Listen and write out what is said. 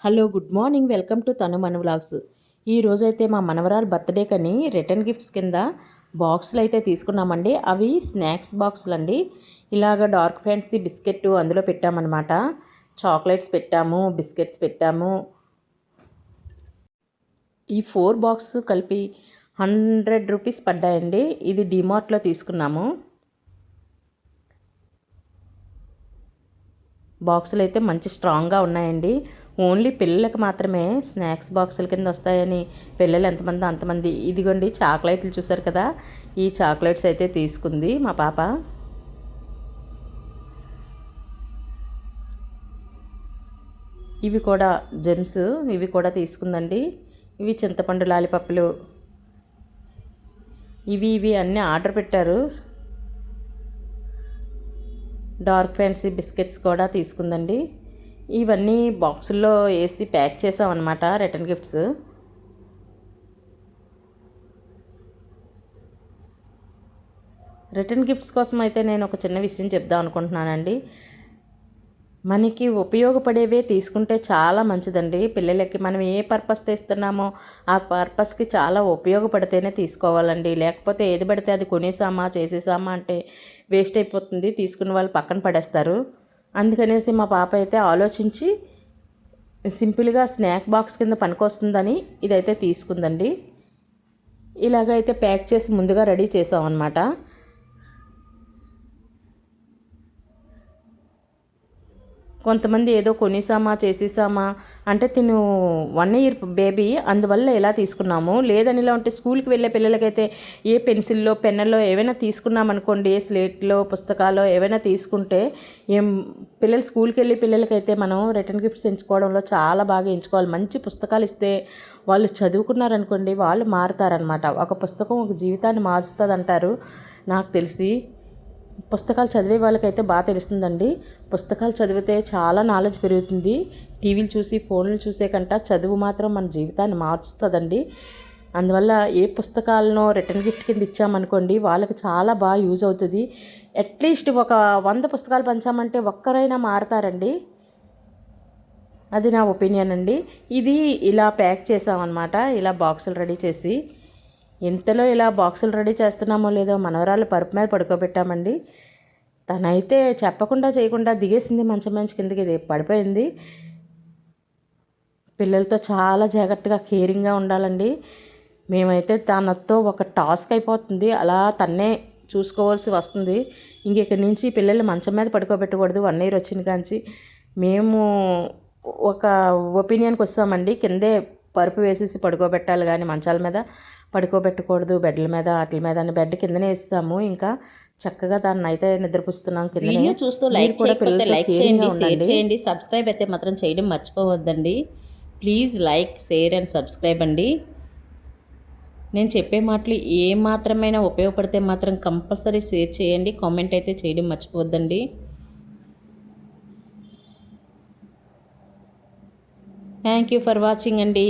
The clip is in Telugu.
Hello good morning, welcome to తను మన వ్లాగ్స్. ఈరోజైతే మా మనవరాలు బర్త్డే కని రిటర్న్ గిఫ్ట్స్ కింద బాక్సులు అయితే తీసుకున్నామండి. అవి స్నాక్స్ బాక్సులు అండి. ఇలాగ డార్క్ ఫ్యాంటసీ బిస్కెట్ అందులో పెట్టామన్నమాట. చాక్లెట్స్ పెట్టాము, బిస్కెట్స్ పెట్టాము. ఈ 4 బాక్స్ కలిపి 100 రూపీస్ పడ్డాయండి. ఇది డిమార్ట్లో తీసుకున్నాము. బాక్సులు అయితే మంచి స్ట్రాంగ్గా ఉన్నాయండి. ఓన్లీ పిల్లలకి మాత్రమే స్నాక్స్ బాక్సుల కింద వస్తాయని పిల్లలు ఎంతమంది అంతమంది. ఇదిగోండి చాక్లెట్లు చూసారు కదా, ఈ చాక్లెట్స్ అయితే తీసుకుంది మా పాప. ఇవి కూడా జెమ్స్, ఇవి కూడా తీసుకుందండి. ఇవి చింతపండు లాలిపప్పులు, ఇవి అన్నీ ఆర్డర్ పెట్టారు. డార్క్ ఫ్యాంటసీ బిస్కెట్స్ కూడా తీసుకుందండి. ఇవన్నీ బాక్సుల్లో వేసి ప్యాక్ చేసామన్నమాట రిటర్న్ గిఫ్ట్స్. రిటర్న్ గిఫ్ట్స్ కోసం అయితే నేను ఒక చిన్న విషయం చెప్దాం అనుకుంటున్నానండి. మనకి ఉపయోగపడేవే తీసుకుంటే చాలా మంచిదండి. పిల్లలకి మనం ఏ పర్పస్ తెస్తున్నామో ఆ పర్పస్కి చాలా ఉపయోగపడితేనే తీసుకోవాలండి. లేకపోతే ఏది పడితే అది కొనేసామా చేసేసామా అంటే వేస్ట్ అయిపోతుంది, తీసుకున్న వాళ్ళు పక్కన పడేస్తారు. అందుకనేసి మా పాప అయితే ఆలోచించి సింపుల్గా స్నాక్ బాక్స్ కింద పనికొస్తుందని ఇదైతే తీసుకుందండి. ఇలాగైతే ప్యాక్ చేసి ముందుగా రెడీ చేసామన్నమాట. కొంతమంది ఏదో కొనేసామా చేసేసామా అంటే తిను 1 ఇయర్ బేబీ, అందువల్ల ఎలా తీసుకున్నాము. లేదని ఇలా ఉంటే స్కూల్కి వెళ్ళే పిల్లలకైతే ఏ పెన్సిల్లో పెన్నుల్లో ఏవైనా తీసుకున్నామనుకోండి, స్లేట్లో పుస్తకాలు ఏవైనా తీసుకుంటే పిల్లలు స్కూల్కి వెళ్ళే పిల్లలకైతే మనం రిటర్న్ గిఫ్ట్స్ ఎంచుకోవడంలో చాలా బాగా ఎంచుకోవాలి. మంచి పుస్తకాలు ఇస్తే వాళ్ళు చదువుకున్నారనుకోండి, వాళ్ళు మారుతారనమాట. ఒక పుస్తకం ఒక జీవితాన్ని మారుస్తుంది అంటారు. నాకు తెలిసి పుస్తకాలు చదివే వాళ్ళకైతే బాగా తెలుస్తుందండి. పుస్తకాలు చదివితే చాలా నాలెడ్జ్ పెరుగుతుంది. టీవీలు చూసి ఫోన్లు చూసే కంట చదువు మాత్రం మన జీవితాన్ని మార్చుతుందండి. అందువల్ల ఏ పుస్తకాలను రిటర్న్ గిఫ్ట్ కింద ఇచ్చామనుకోండి, వాళ్ళకి చాలా బాగా యూజ్ అవుతుంది. అట్లీస్ట్ ఒక 100 పుస్తకాలు పంచామంటే ఒక్కరైనా మారతారండి. అది నా ఒపీనియన్ అండి. ఇది ఇలా ప్యాక్ చేసామన్నమాట. ఇలా బాక్సులు రెడీ చేసి ఇంతలో ఇలా బాక్సులు రెడీ చేస్తున్నామో లేదో మనవరాలు పరుపు మీద పడుకోబెట్టామండి. తనైతే చెప్పకుండా చేయకుండా దిగేసింది మంచం మంచి కిందకి, ఇది పడిపోయింది. పిల్లలతో చాలా జాగ్రత్తగా కేరింగ్గా ఉండాలండి. మేమైతే తనతో ఒక టాస్క్ అయిపోతుంది, అలా తన్నే చూసుకోవాల్సి వస్తుంది. ఇంకెక్కడి నుంచి పిల్లల్ని మంచం మీద పడుకోబెట్టకూడదు. 1 ఇయర్ వచ్చిన కాంచి మేము ఒక ఒపీనియన్కి వస్తామండి. కిందే పరుపు వేసేసి పడుకోబెట్టాలి కానీ మంచాల మీద పడుకోబెట్టకూడదు, బెడ్ల మీద వాటి మీద అని. బెడ్ కిందనే వేస్తాము. ఇంకా చక్కగా దాన్ని అయితే నిద్రపుస్తున్నాం కిందనే. వీడియో చూస్తూ లైక్ చేయకపోతే లైక్ చేయండి, షేర్ చేయండి, సబ్స్క్రైబ్ అయితే మాత్రం చేయడం మర్చిపోవద్దండి. Please like, share and subscribe అండి. నేను చెప్పే మాటలు ఏ మాత్రమైనా ఉపయోగపడితే మాత్రం కంపల్సరీ షేర్ చేయండి, కామెంట్ అయితే చేయడం మర్చిపోవద్దండి. థ్యాంక్ యూ ఫర్ వాచింగ్ అండి.